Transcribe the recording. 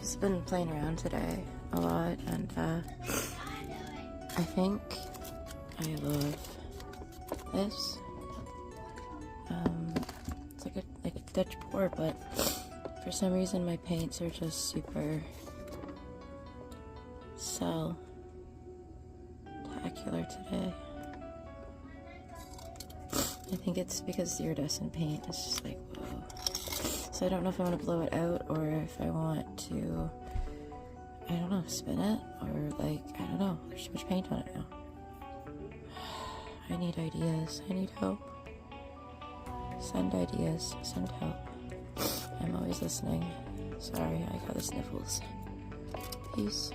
just been playing around today a lot, and I think I love this. It's like a Dutch pour, but for some reason my paints are just super spectacular today. I think it's because the iridescent paint is just like, whoa. So I don't know if I want to blow it out or if I want to, I don't know, spin it, or like, I don't know, there's too much paint on it now. I need ideas, I need help. Send ideas, send help. I'm always listening. Sorry, I got the sniffles. Peace.